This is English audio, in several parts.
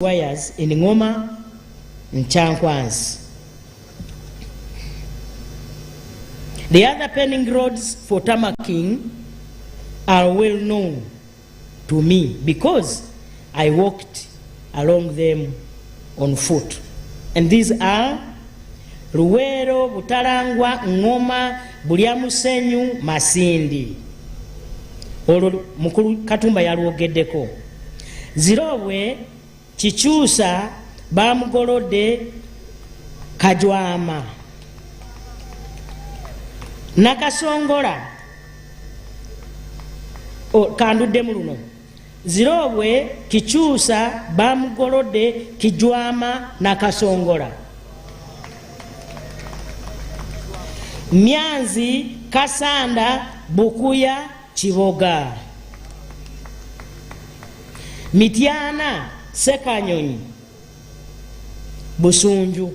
wires in Ngoma and Chankwanzi. The other pending roads for tamaking are well known to me because I walked along them on foot. And these are Luwero, Butalangwa, Ngoma, Bulyamusenyu, Masindi. Olwo Mukulu Katumba yalwogeddeko. Zirobwe, Kikyusa, Bamugolodde, Kajwama. Nakasongola, kandudde mu luno. Zirobwe, Kikyusa, Bamugolodde, Kijwama, Nakasongola. Myanzi, Kasanda, Bukuya, Kiboga. Mityana, Sekanyonyi, Busunju.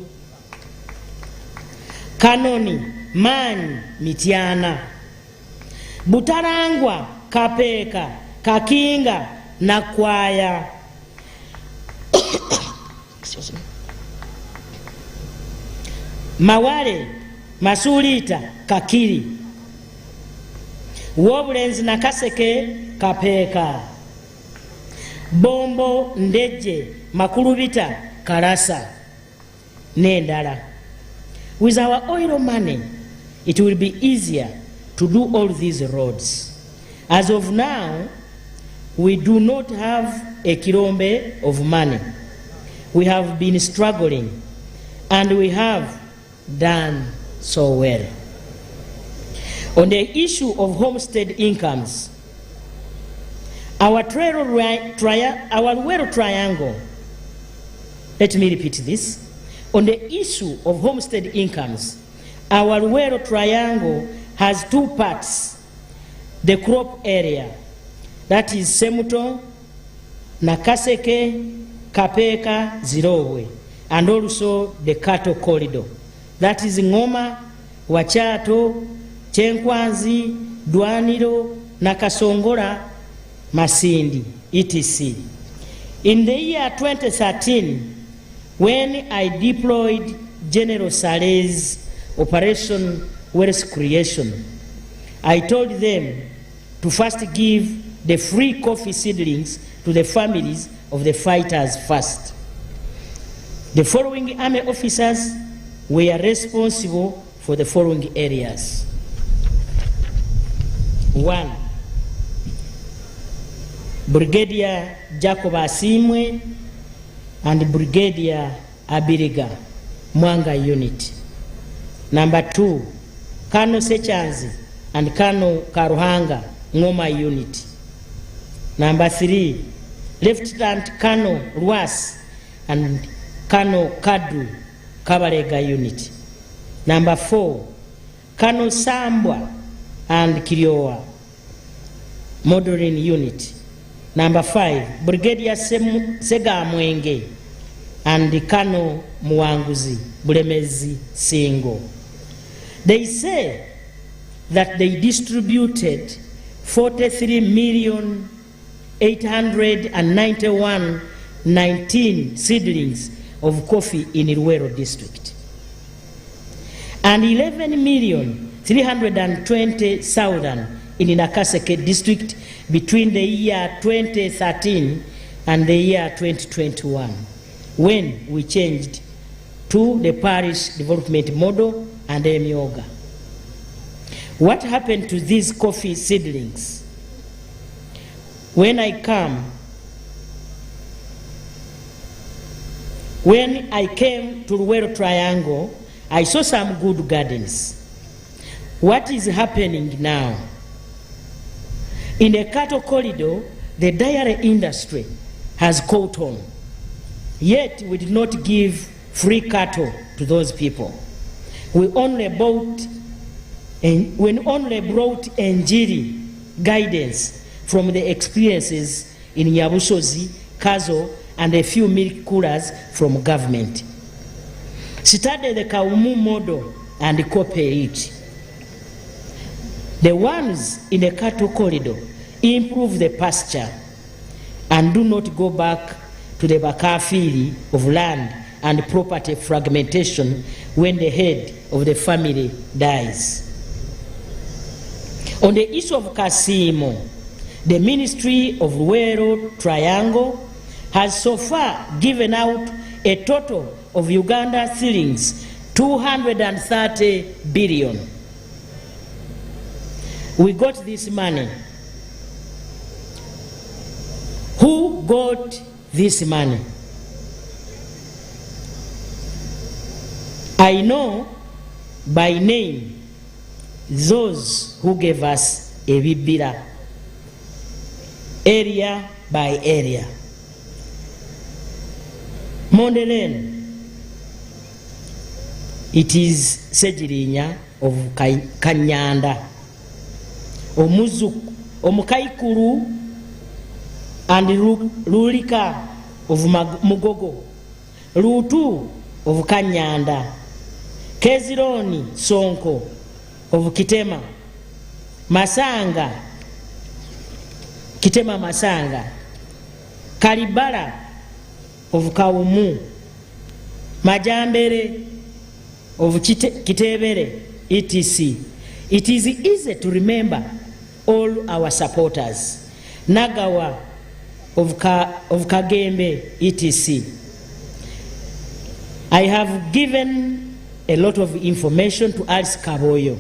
Kanoni, Manyi, Mityana. Butalangwa, Kapeka, Kakinga, Nakwaya. Mawale, Masulita, Kakiri. Wobulenzi na Kaseke, Kapeka. Bombo, Ndeje, Makulubita, Karasa, Nendala. With our oil money, it will be easier to do all these roads. As of now, we do not have a kirombe of money. We have been struggling, and we have done so well. On the issue of homestead incomes, our Luwero Triangle, let me repeat this. On the issue of homestead incomes, our Luwero Triangle has two parts. The crop area, that is Semuto, Nakaseke, Kapeka, Zirobwe, and also the cattle corridor. That is Ngoma, Wachato, Chenkwanzi, Dwaniro, Nakasongola, Masindi, etc. In the year 2013, when I deployed General Saleh's Operation Wealth Creation, I told them to first give the free coffee seedlings to the families of the fighters first. The following army officers were responsible for the following areas. 1. Brigadier Jacob Asimwe and Brigadier Abiriga, Mwanga Unit. Number 2, Colonel Sechanzi and Colonel Karuhanga, Ngoma Unit. Number 3, Lieutenant Colonel Ruas and Colonel Kadru, Kabarega Unit. Number 4, Colonel Sambwa and Kiriowa, Modeling Unit. Number 5, Brigadier Sega Mwenge and Colonel Muwanguzi, Bulemezi Singo. They say that they distributed 43,891,19 seedlings of coffee in Luwero district and 11,320,000 in Nakaseke district between the year 2013 and the year 2021, when we changed to the parish development model and Emyoga. What happened to these coffee seedlings? When I came to Luwero Triangle, I saw some good gardens. What is happening now? In the cattle corridor, the dairy industry has caught on. Yet we did not give free cattle to those people. We only brought Njiri guidance from the experiences in Nyabusozi, Kazo, and a few milk coolers from government. Study the Kaumu model and copy it. The ones in the cattle corridor improve the pasture and do not go back to the bakafiri of land and property fragmentation when the head of the family dies. On the issue of Kasimo, the Ministry of Rural Triangle has so far given out a total of Uganda shillings 230 billion. We got this money. Who got this money? I know by name those who gave us a bibira, area by area. Mondelen, it is Sejirinya of Kanyanda, Omuzuk, Omukaikuru, and Lulika of Mugogo, Lutu of Kanyanda, Kezironi Sonko of Kitema, Masanga, Kitema Masanga, Karibara of Kaumu, Majambere of Kitebere, etc. It is easy to remember all our supporters. Nagawa of Kagembe, etc. I have given a lot of information to Alice Kaboyo.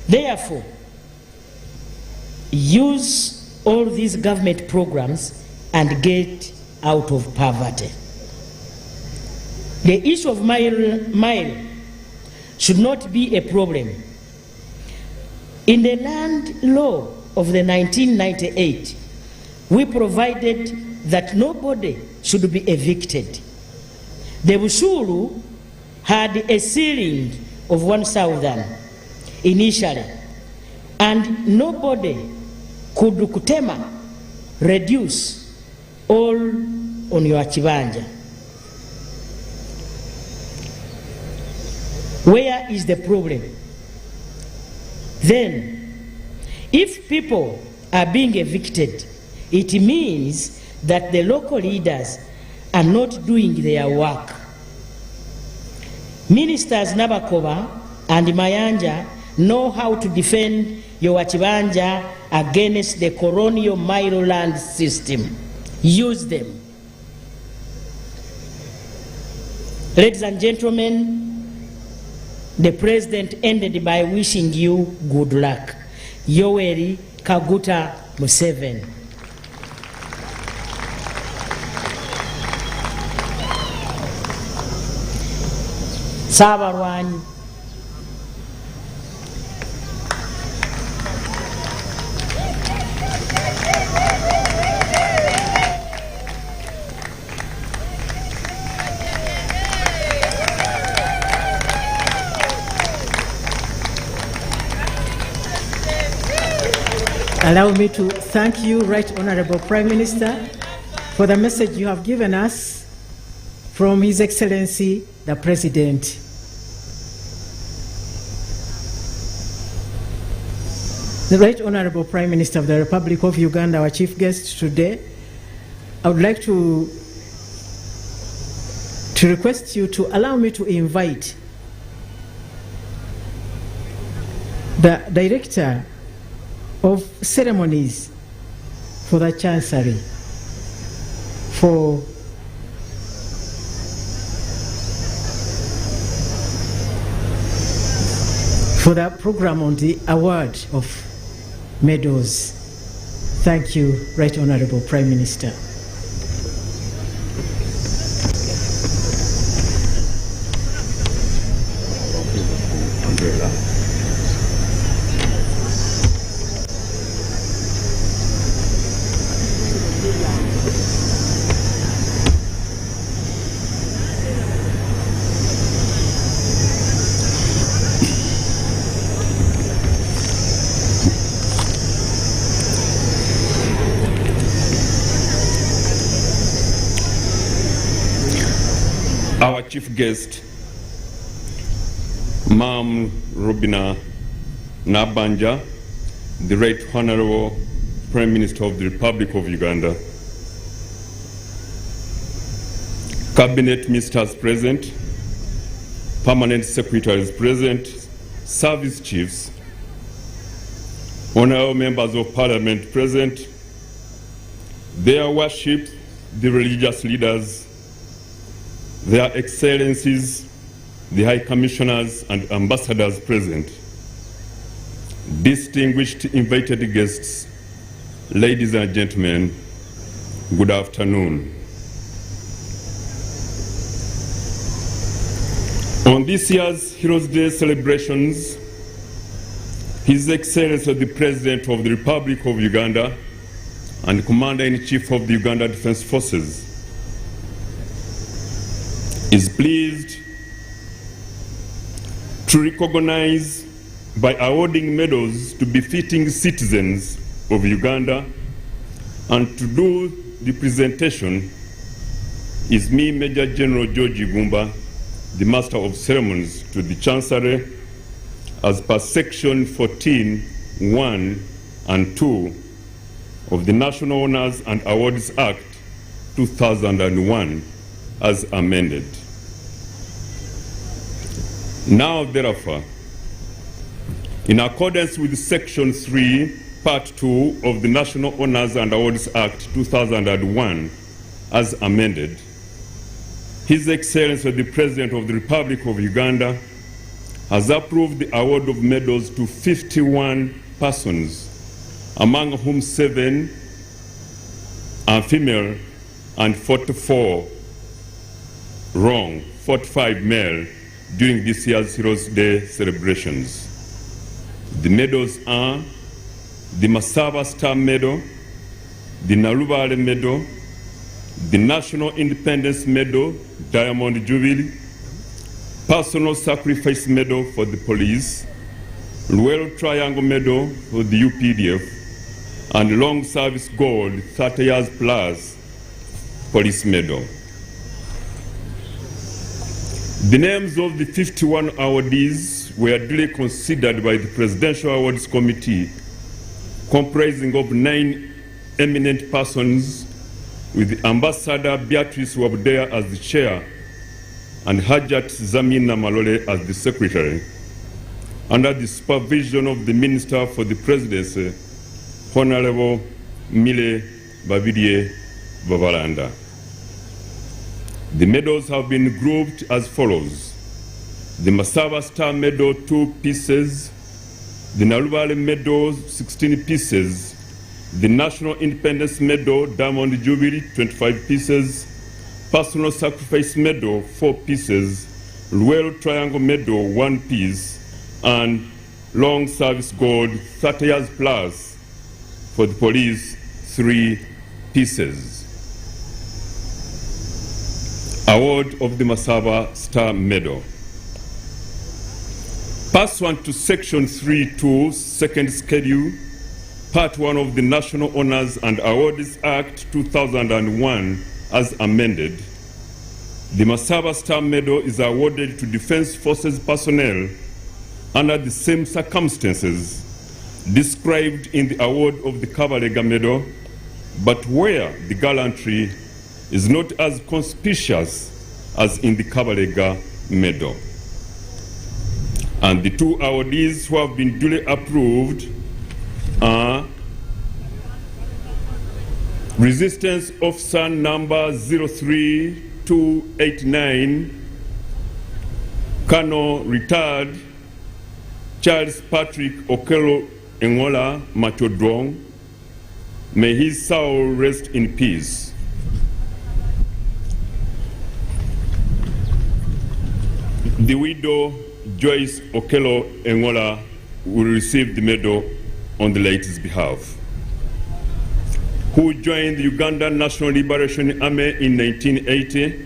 Therefore, use all these government programs and get out of poverty. The issue of mile should not be a problem. In the land law of the 1998, we provided that nobody should be evicted. The Bushuru had a ceiling of 1,000 initially, and nobody could kutema reduce all on your chibanja. Where is the problem? Then, if people are being evicted, it means that the local leaders are not doing their work. Ministers Nabakoba and Mayanja know how to defend your Chibanja against the colonial mile land system. Use them. Ladies and gentlemen, the President ended by wishing you good luck. Yoweri Kaguta Museveni. Sabarwani. Allow me to thank you, Right Honorable Prime Minister, for the message you have given us from His Excellency, the President. The Right Honorable Prime Minister of the Republic of Uganda, our chief guest today, I would like to request you to allow me to invite the Director of Ceremonies for the Chancery for the program on the award of medals. Thank you, Right Honorable Prime Minister. Our chief guest, Ma'am Robina Nabanja, the Right Honorable Prime Minister of the Republic of Uganda. Cabinet Ministers present, Permanent Secretaries present, Service Chiefs, Honorable Members of Parliament present, their worship, the religious leaders, their excellencies, the High Commissioners and Ambassadors present, distinguished invited guests, ladies and gentlemen, good afternoon. On this year's Heroes Day celebrations, His Excellency the President of the Republic of Uganda and Commander-in-Chief of the Uganda Defense Forces is pleased to recognize by awarding medals to befitting citizens of Uganda, and to do the presentation is me, Major General George Igumba, the Master of Ceremonies to the Chancery, as per Section 14(1) and 2 of the National Honors and Awards Act 2001 as amended. Now, therefore, in accordance with Section 3, Part 2 of the National Honors and Awards Act 2001 as amended, His Excellency the President of the Republic of Uganda has approved the award of medals to 51 persons, among whom 7 are female and 45 male during this year's Heroes Day celebrations. The medals are the Masaba Star Medal, the Narubale Medal, the National Independence Medal, Diamond Jubilee, Personal Sacrifice Medal for the Police, Royal Triangle Medal for the UPDF, and Long Service Gold 30 years plus Police Medal. The names of the 51 awardees were duly considered by the Presidential Awards Committee, comprising of 9 eminent persons, with Ambassador Beatrice Wabudea as the chair and Hajat Zamina Malole as the secretary, under the supervision of the Minister for the Presidency, Honorable Mile Babidie Babalanda. The medals have been grouped as follows: the Masaba Star Medal 2 pieces, the Narubale Medal 16 pieces, the National Independence Medal Diamond Jubilee 25 pieces, Personal Sacrifice Medal 4 pieces, Royal Triangle Medal 1 piece, and Long Service Gold 30 years plus for the police 3 pieces. Award of the Masaba Star Medal. Pursuant to Section 3(2), second schedule, Part 1 of the National Honors and Awards Act 2001 as amended, the Masaba Star Medal is awarded to Defense Forces personnel under the same circumstances described in the award of the Kabalega Medal, but where the gallantry is not as conspicuous as in the Kabalega Medal. And the 2 awardees who have been duly approved are Resistance Officer number 03289, Colonel Retired Charles Patrick Okello Engola Machodrong. May his soul rest in peace. The widow Joyce Okello Engola will receive the medal on the late's behalf, who joined the Ugandan National Liberation Army in 1980,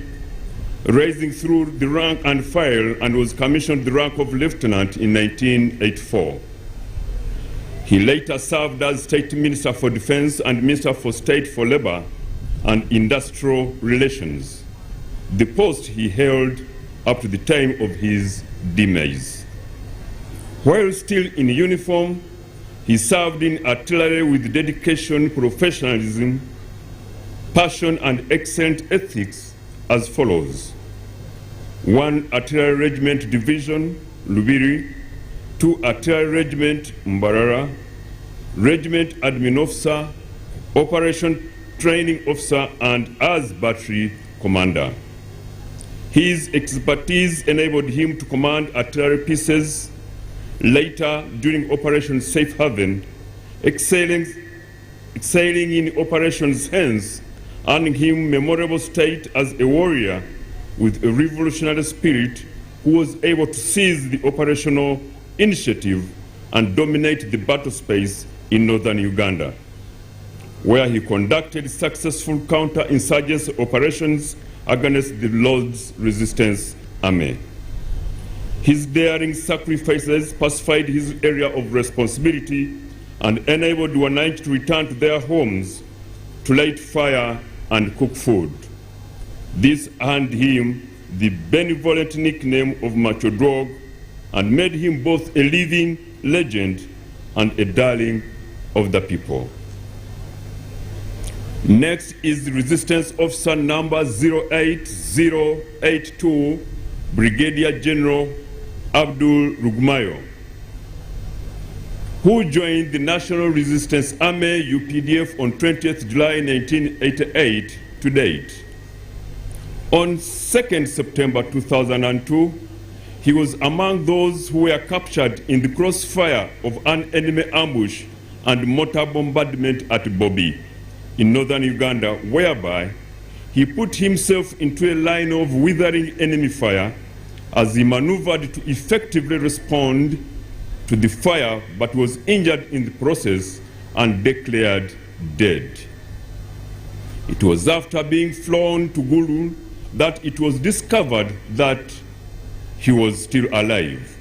rising through the rank and file, and was commissioned the rank of lieutenant in 1984. He later served as State Minister for Defense and Minister for State for Labor and Industrial Relations, the post he held up to the time of his demise. While still in uniform, he served in artillery with dedication, professionalism, passion, and excellent ethics as follows: 1 Artillery Regiment Division, Lubiri; 2 Artillery Regiment, Mbarara; Regiment Admin Officer, Operation Training Officer, and as Battery Commander. His expertise enabled him to command artillery pieces. Later, during Operation Safe Haven, excelling in operations, hence earning him memorable state as a warrior with a revolutionary spirit who was able to seize the operational initiative and dominate the battle space in northern Uganda, where he conducted successful counter-insurgency operations against the Lord's Resistance Army. His daring sacrifices pacified his area of responsibility and enabled Wananchi to return to their homes to light fire and cook food. This earned him the benevolent nickname of Macho Dog and made him both a living legend and a darling of the people. Next is Resistance Officer number 08082, Brigadier General Abdul Rugmayo, who joined the National Resistance Army UPDF on 20th July 1988 to date. On 2nd September 2002, he was among those who were captured in the crossfire of an enemy ambush and mortar bombardment at Bobi in northern Uganda, whereby he put himself into a line of withering enemy fire as he maneuvered to effectively respond to the fire, but was injured in the process and declared dead. It was after being flown to Gulu that it was discovered that he was still alive.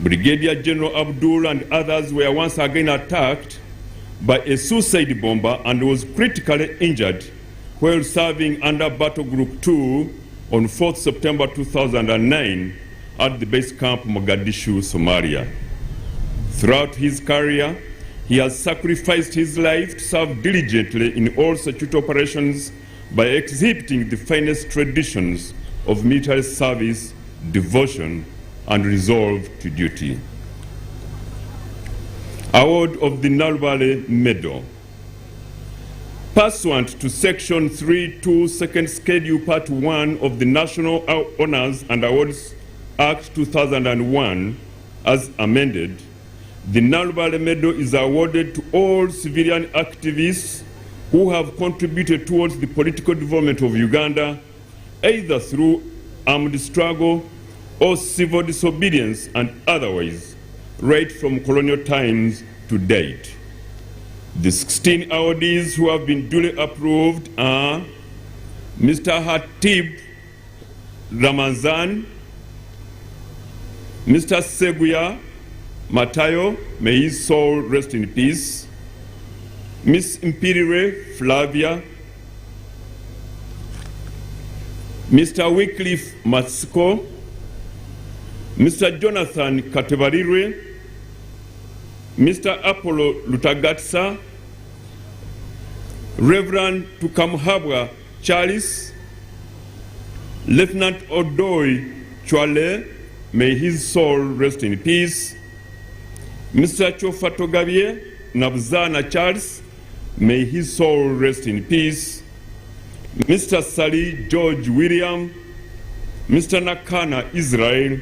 Brigadier General Abdul and others were once again attacked by a suicide bomber and was critically injured while serving under Battle Group 2 on 4th September 2009 at the base camp Mogadishu, Somalia. Throughout his career, he has sacrificed his life to serve diligently in all security operations by exhibiting the finest traditions of military service, devotion, and resolve to duty. Award of the Nalbale Medal. Pursuant to Section 3.2, Second Schedule, Part 1 of the National Honors and Awards Act 2001, as amended, the Nalbale Medal is awarded to all civilian activists who have contributed towards the political development of Uganda, either through armed struggle or civil disobedience and otherwise, right from colonial times to date. The 16 awardees who have been duly approved are Mr. Hatib Ramanzan, Mr. Seguya Matayo, may his soul rest in peace, Miss Impirire Flavia, Mr. Wycliffe Matsiko, Mr. Jonathan Katebarire, Mr. Apollo Lutagatsa, Reverend Tukamuhabwa Charles, Lieutenant Odoi Chwale, may his soul rest in peace, Mr. Chofatogabie Nabzana Charles, may his soul rest in peace, Mr. Sali George William, Mr. Nakana Israel,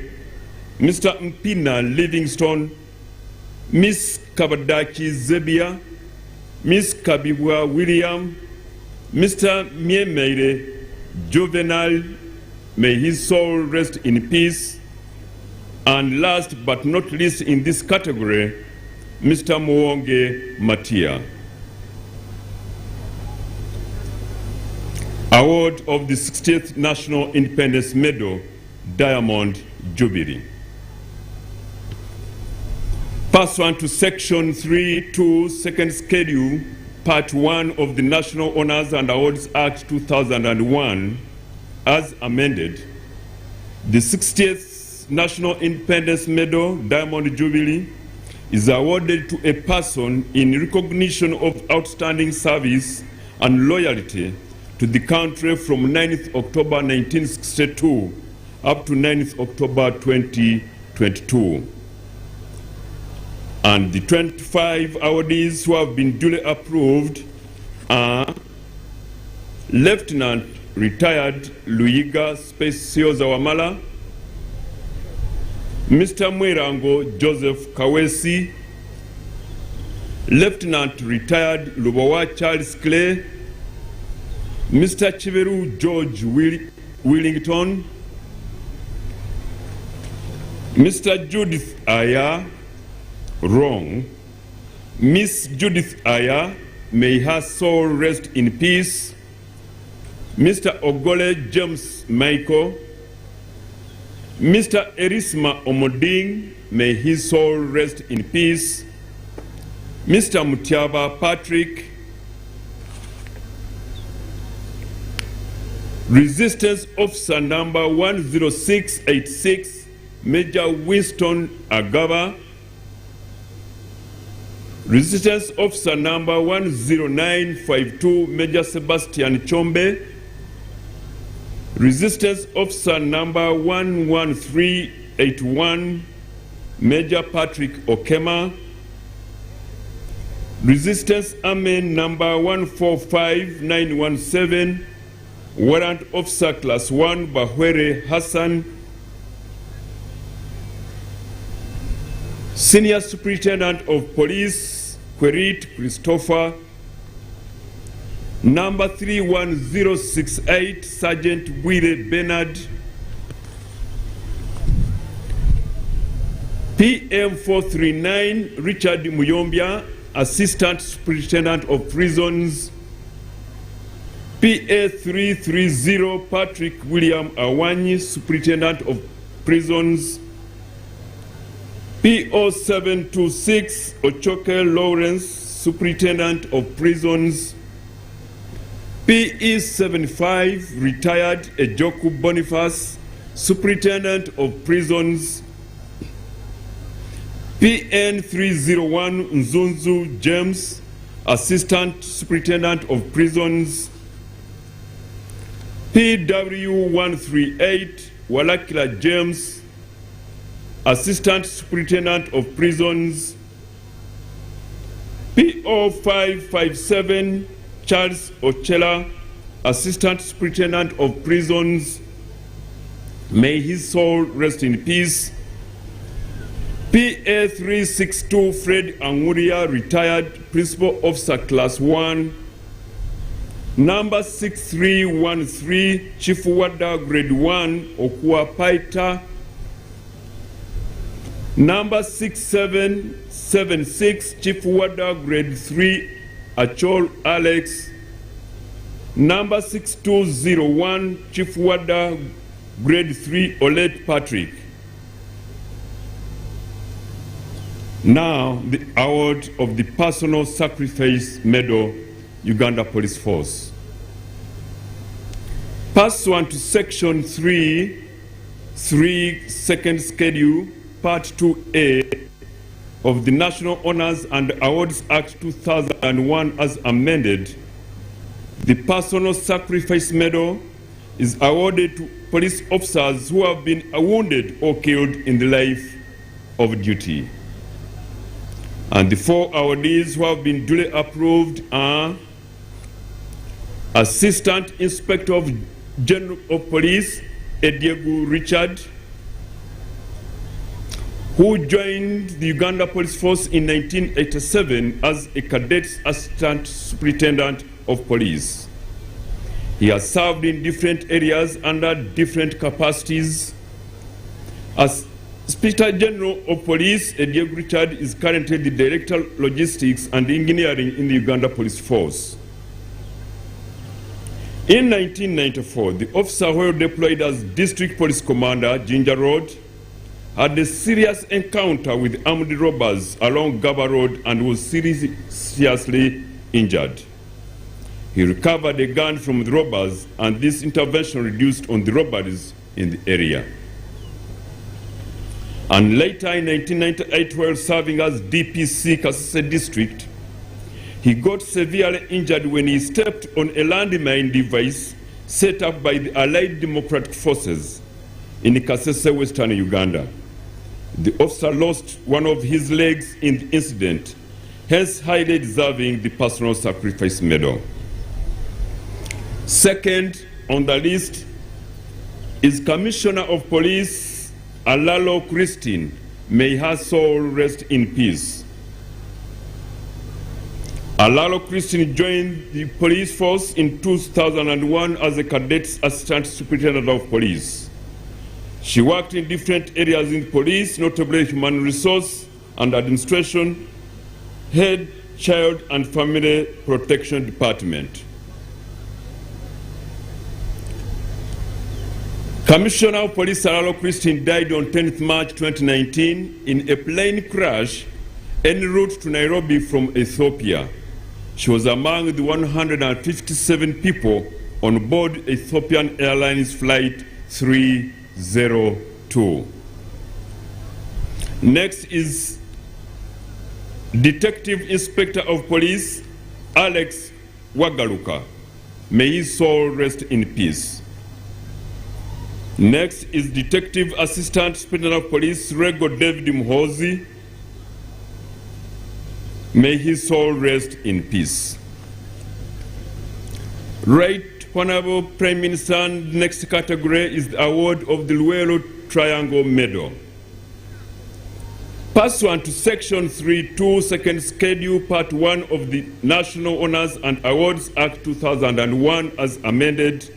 Mr. Mpina Livingstone, Miss Kabadaki Zebia, Miss Kabibwa William, Mr. Miemeire Juvenal, may his soul rest in peace, and last but not least in this category, Mr. Muwonge Matia. Award of the 60th National Independence Medal, Diamond Jubilee. Pursuant to Section 3.2, Second Schedule, Part 1 of the National Honors and Awards Act 2001, as amended, the 60th National Independence Medal, Diamond Jubilee, is awarded to a person in recognition of outstanding service and loyalty to the country from 9th October 1962 up to 9th October 2022. And the 25 awardees who have been duly approved are Lieutenant Retired Luyiga Specioza Wamala, Mr. Mwerango Joseph Kawesi, Lieutenant Retired Lubawa Charles Clay, Mr. Chiveru George Willington, Mr. Judith Aya, wrong, Miss Judith Aya, may her soul rest in peace, Mr. Ogole James Michael, Mr. Erisma Omoding, may his soul rest in peace, Mr. Mutiaba Patrick, Resistance Officer number 10686, Major Winston Agaba, Resistance Officer number 10952, Major Sebastian Chombe, Resistance Officer number 11381, Major Patrick Okema, Resistance Army number 145917, Warrant Officer Class 1 Bahwere Hassan, Senior Superintendent of Police Kwerit Christopher, number 31068 Sergeant Wile Bernard, PM 439 Richard Muyombia, Assistant Superintendent of Prisons, PA 330 Patrick William Awanyi, Superintendent of Prisons, PO 726 Ochoke Lawrence, Superintendent of Prisons, PE 75 Retired Ejoku Boniface, Superintendent of Prisons, PN 301 Nzunzu James, Assistant Superintendent of Prisons, PW 138 Walakila James, Assistant Superintendent of Prisons, PO 557 Charles Ochela, Assistant Superintendent of Prisons, may his soul rest in peace. PA 362 Fred Anguria, Retired Principal Officer Class 1, number 6313 Chief Warder Grade 1 Okua Paita, number 6776 Chief Warder Grade 3 Achol Alex, number 6201 Chief Warder Grade 3 Olet Patrick. Now the award of the Personal Sacrifice Medal, Uganda Police Force. Pursuant to Section 3, Second Schedule, Part 2A of the National Honors and Awards Act 2001 as amended, the Personal Sacrifice Medal is awarded to police officers who have been wounded or killed in the life of duty. And the 4 awardees who have been duly approved are Assistant Inspector General of Police Ediegu Richard, who joined the Uganda Police Force in 1987 as a cadet Assistant Superintendent of Police. He has served in different areas under different capacities. As Inspector General of Police, Ediegu Richard is currently the Director of Logistics and Engineering in the Uganda Police Force. In 1994, the officer who deployed as District Police Commander, Ginger Road, had a serious encounter with armed robbers along Gaba Road and was seriously injured. He recovered a gun from the robbers, and this intervention reduced on the robberies in the area. And later in 1998, while serving as DPC Kasese District, He got severely injured when he stepped on a landmine device set up by the Allied Democratic Forces in Kasese, Western Uganda. The officer lost one of his legs in the incident, hence highly deserving the Personal Sacrifice Medal. Second on the list is Commissioner of Police Alalo Christine. May her soul rest in peace. Alalo Christine joined the police force in 2001 as a cadet assistant superintendent of police. She worked in different areas in police, notably human resource and administration, head, child and family protection department. Commissioner of Police Alalo Christine died on 10th March 2019 in a plane crash en route to Nairobi from Ethiopia. She was among the 157 people on board Ethiopian Airlines Flight 302. Next is Detective Inspector of Police Alex Wagaluka. May his soul rest in peace. Next is Detective Assistant Superintendent of Police Rego David Mhozi. May his soul rest in peace. Right Honorable Prime Minister, the next category is the award of the Luwero Triangle Medal. Pursuant to Section 3.2, Second Schedule, Part 1 of the National Honors and Awards Act 2001 as amended,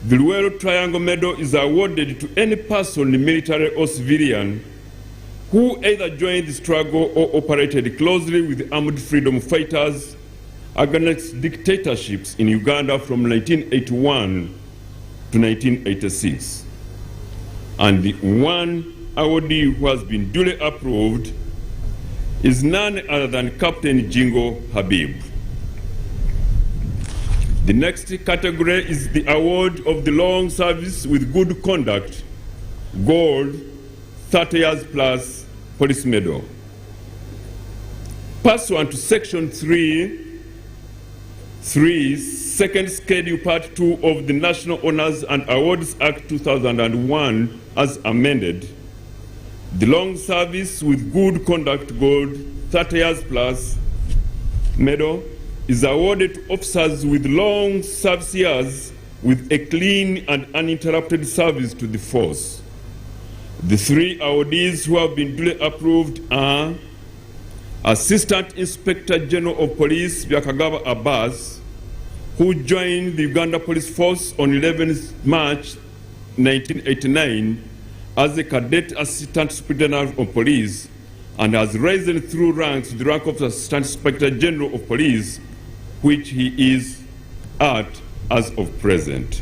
the Luwero Triangle Medal is awarded to any person, military or civilian, who either joined the struggle or operated closely with armed freedom fighters against dictatorships in Uganda from 1981 to 1986. And the one awardee who has been duly approved is none other than Captain Jingo Habib. The next category is the award of the Long Service with Good Conduct, Gold, 30 years plus Police Medal. Pursuant to Section 3, Second Schedule, Part 2 of the National Honors and Awards Act 2001 as amended, the Long Service with Good Conduct Gold, 30 years plus Medal is awarded to officers with long service years with a clean and uninterrupted service to the force. The three awardees who have been duly approved are Assistant Inspector General of Police Byakagaba Abbas, who joined the Uganda Police Force on 11th March 1989 as a cadet Assistant Superintendent of Police and has risen through ranks to the rank of Assistant Inspector General of Police, which he is at as of present.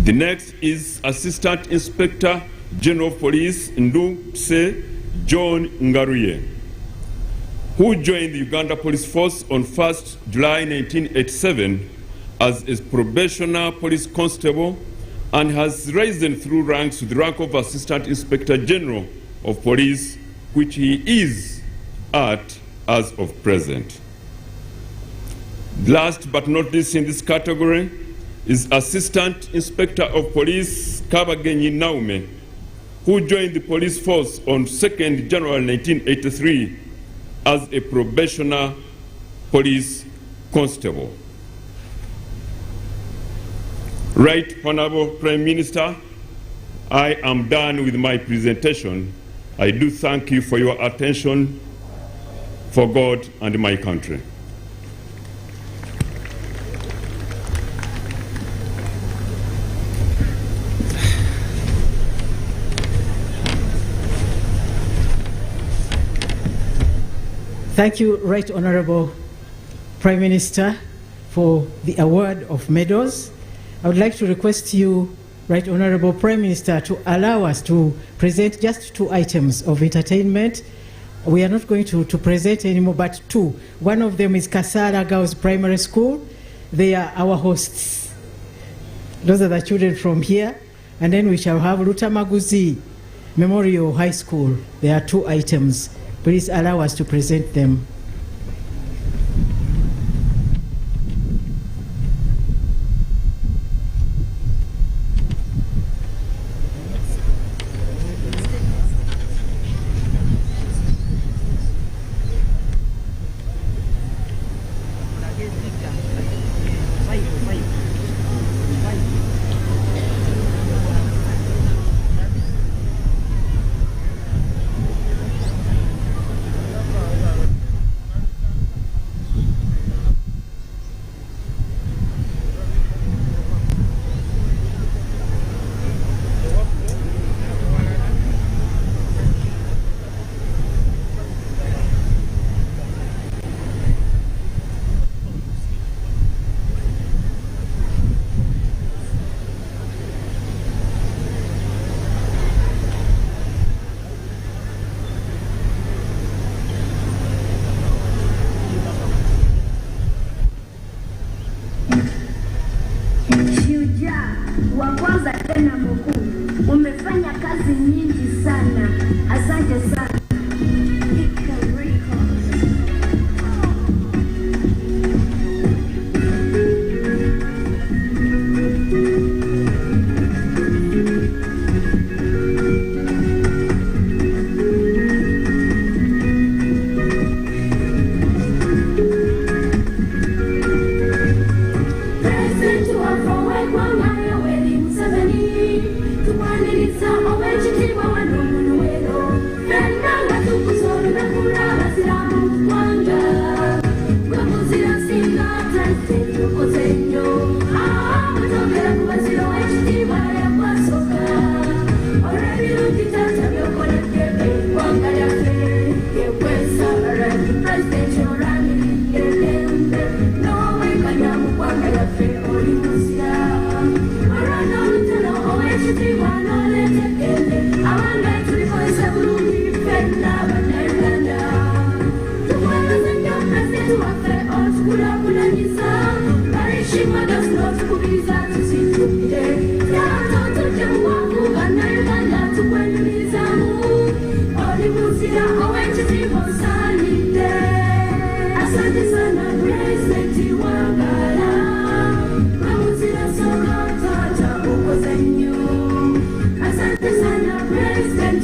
The next is Assistant Inspector General of Police Ndupse John Ngaruye, who joined the Uganda Police Force on 1st July 1987 as a probationer police constable and has risen through ranks to the rank of Assistant Inspector General of Police, which he is at as of present. Last but not least in this category is Assistant Inspector of Police Kabagenyi Naume, who joined the police force on 2nd January 1983 as a probationer police constable. Right Honorable Prime Minister, I am done with my presentation. I do thank you for your attention for God and my country. Thank you, Right Honorable Prime Minister, for the award of medals. I would like to request you, Right Honorable Prime Minister, to allow us to present just 2 items of entertainment. We are not going to present anymore, but 2. One of them is Kasara Girls Primary School. They are our hosts. Those are the children from here. And then we shall have Lutamaguzi Memorial High School. There are 2 items. Please allow us to present them. wa kwanza tena mkuu, umefanya kazi nyingi sana. Asante sana. Asante sana President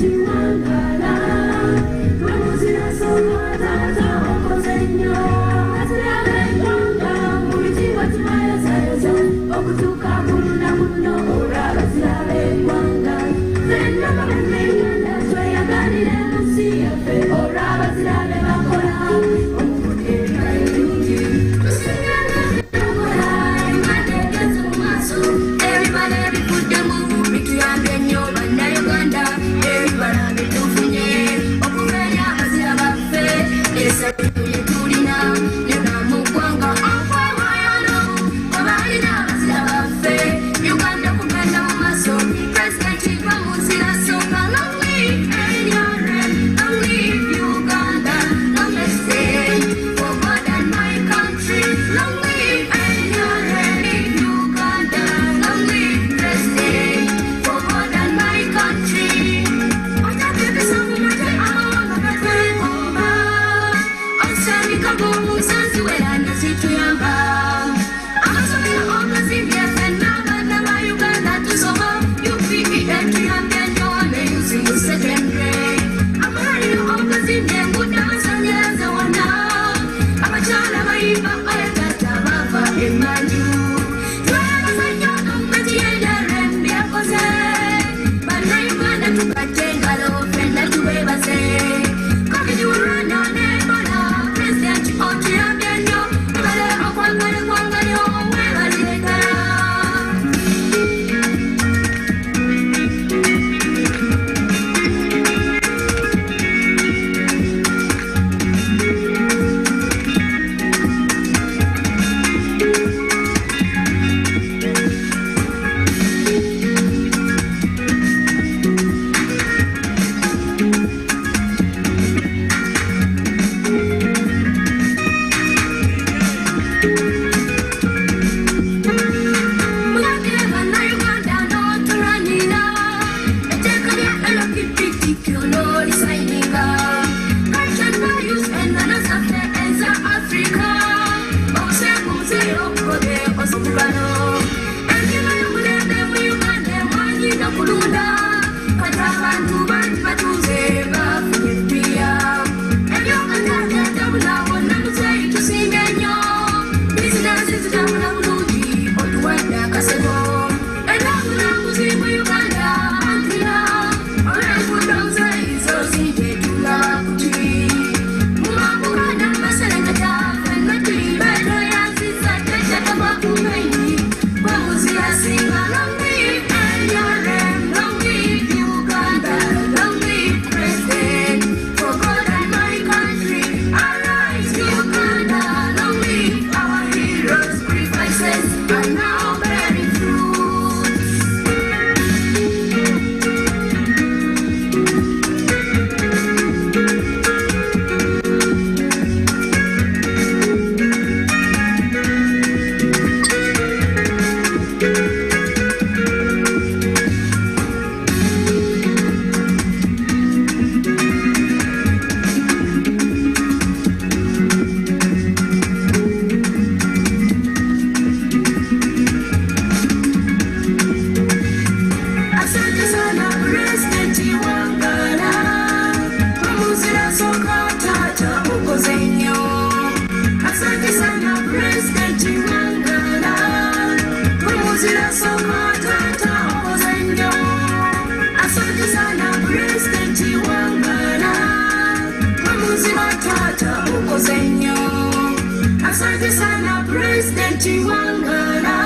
Presidenti wangala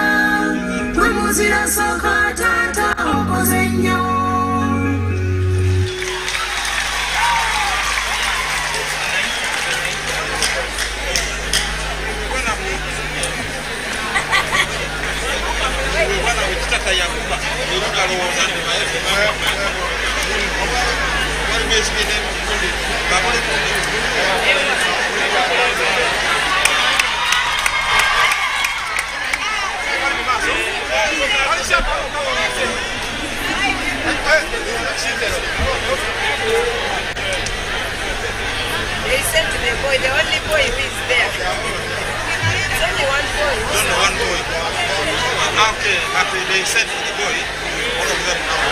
gwe muzira soka taata okoze nnyo. They said to the boy, the only boy who is there. It's only one boy. It's only one boy. After they said to the boy, all of them now.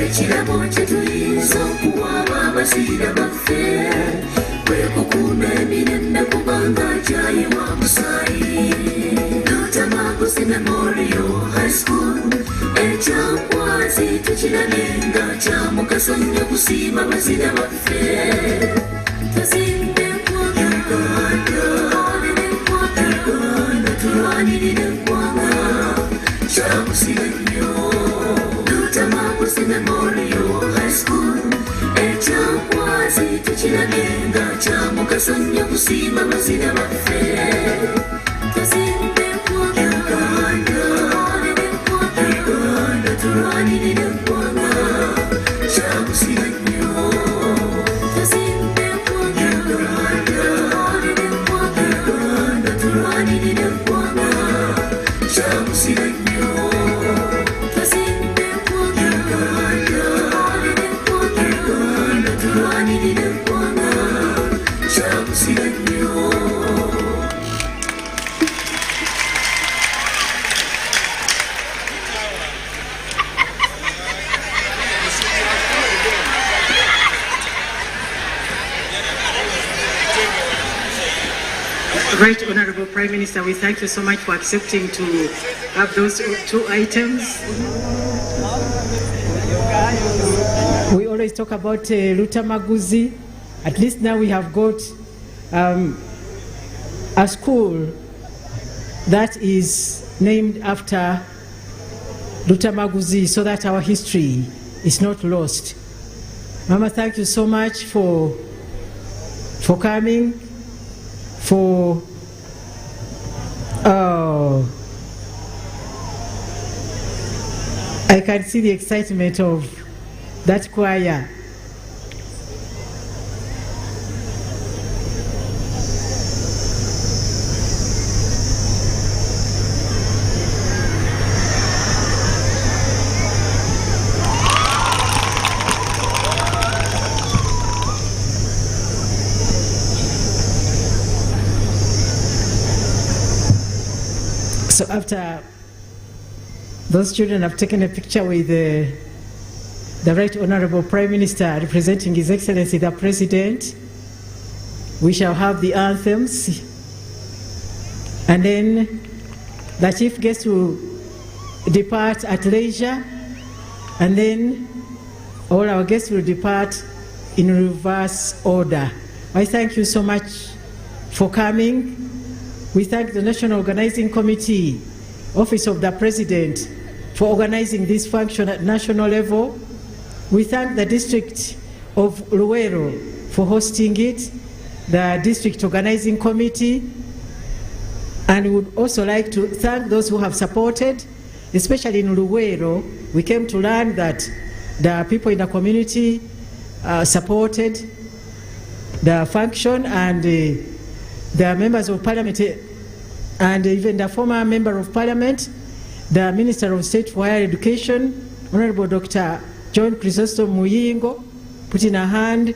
Ekirabo kye tuyinza okuwa ababazira baffe Memorial High School ekyakwazi tukiralenga kya mugaso nnyo kusiima bazira baffe tuzimbe Uganda tulwanirire eggwanga kyabusibe nnyo Lutamaguzi Memorial High School ekyakwazi tukiralenga kya mugaso nnyo kusiima bazira baffe tuzimbe Uganda tulwanirire eggwanga kyabusibe nnyo tuzimbe Uganda tulwanirire eggwanga kyabusibe nnyo tuzimbe Uganda tulwanirire eggwanga kyabusibe nnyo. Right Honorable Prime Minister, we thank you so much for accepting to have those two items. We always talk about Lutamaguzi. At least now we have got a school that is named after Lutamaguzi so that our history is not lost. Mama, thank you so much for coming. I can see the excitement of that choir. So after those children have taken a picture with the Right Honorable Prime Minister representing His Excellency the President, we shall have the anthems, and then the chief guest will depart at leisure, and then all our guests will depart in reverse order. I thank you so much for coming. We thank the National Organizing Committee, Office of the President, for organizing this function at national level. We thank the District of Luweero for hosting it, the District Organizing Committee, and we would also like to thank those who have supported, especially in Luweero. We came to learn that the people in the community supported the function, and the members of Parliament and even the former Member of Parliament, the Minister of State for Higher Education, Honorable Dr. John Chrysostom Muyingo, put in a hand,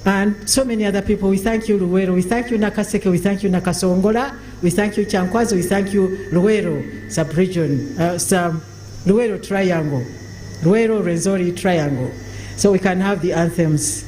and so many other people. We thank you, Luweero. We thank you, Nakaseke. We thank you, Nakasongola. We thank you, Chankwazo. We thank you, Luweero sub-region, Luweero Triangle, Luweero Rwenzori Triangle. So we can have the anthems.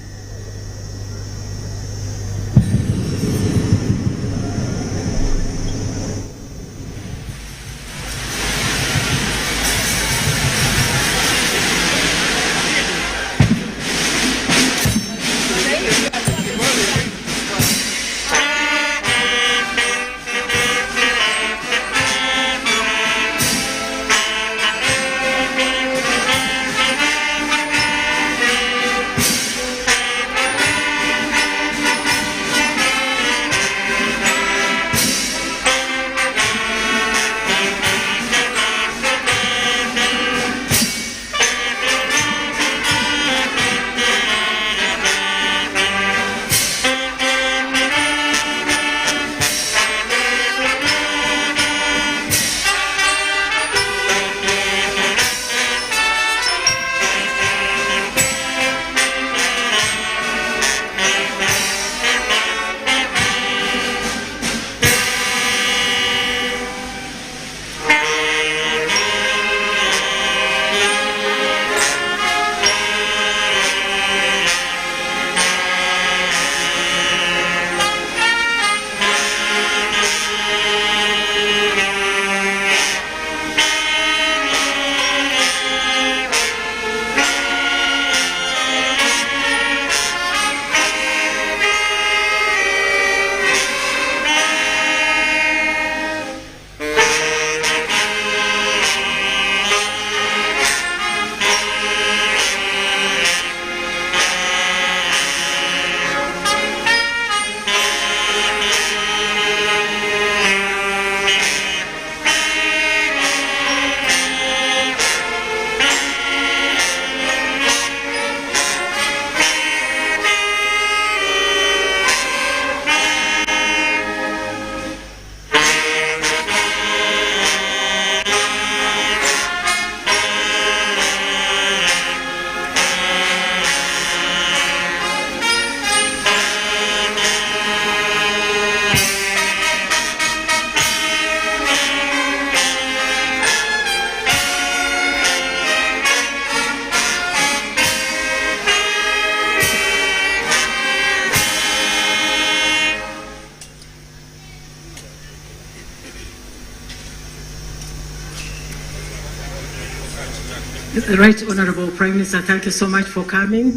Right Honorable Prime Minister, thank you so much for coming.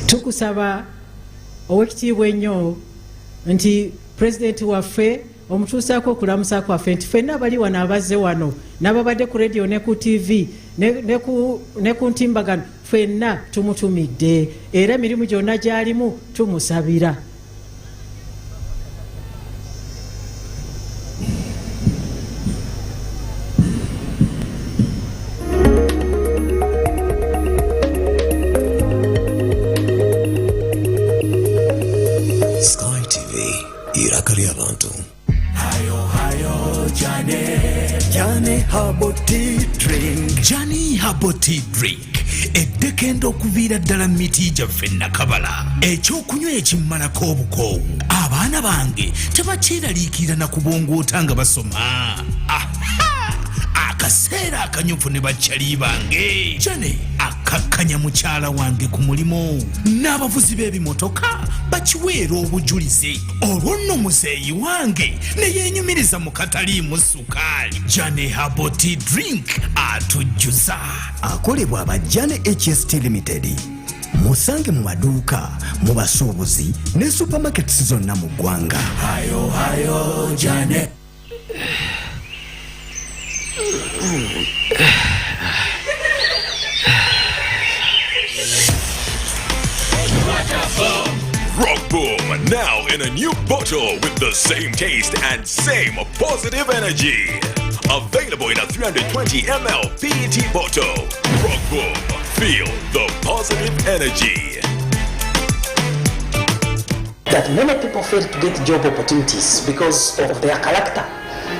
Tukusaba owekitiibwa ennyo nti President waffe omutuusaako okulamusa kwaffe nti ffenna abali wano abazze wano n'ababadde ku radio ne ku TV ne ku ntimbagano ffenna tumutumidde era emirimu gyonna gy'alimu tumusabira. Jani Herbal Tea Drink eddekendo okuviira ddala miti gyaffe Nakabala ekyokunywa ekimmalako obukoowu abaana bange tebakyeraliikirira na kubongoota nga basoma. Akaseera akanyufu ne bakyali bange Jane akakkanya mukyala wange ku mulimu n'abavuzi b'ebimotoka bakiweera obujulizi olwo nno muzeeyi wange ne yeenyumiriza mu kataliimu sukaali. Jane Herbal Tea Drink atujjuza akolebwa aba Jane HST Limited. Musange mu maduuka mu basuubuzi ne supermarkets zonna mu ggwanga. hayo hayo Jane. Rock Boom, now in a new bottle with the same taste and same positive energy. Available in a 320 ml PET bottle. Rock Boom, feel the positive energy. That many people fail to get job opportunities because of their character.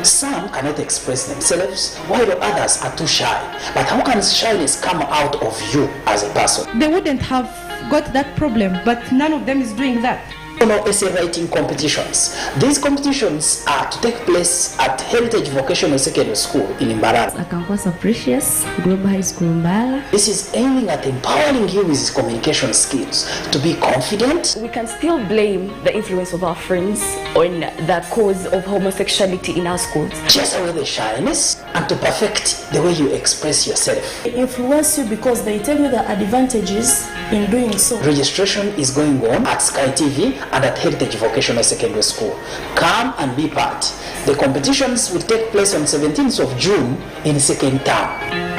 Some cannot express themselves, while others are too shy. But how can shyness come out of you as a person? They wouldn't have got that problem, but none of them is doing that. Essay writing competitions. These competitions are to take place at Heritage Vocational Secondary School in Mbarara. Akankwasa Precious, Global High School Mbala. This is aiming at empowering you with communication skills to be confident. We can still blame the influence of our friends on the cause of homosexuality in our schools. Chase away the shyness and to perfect the way you express yourself. They influence you because they tell you the advantages in doing so. Registration is going on at Sky TV and at Heritage Vocational Secondary School. Come and be part. The competitions will take place on 17th of June in second term.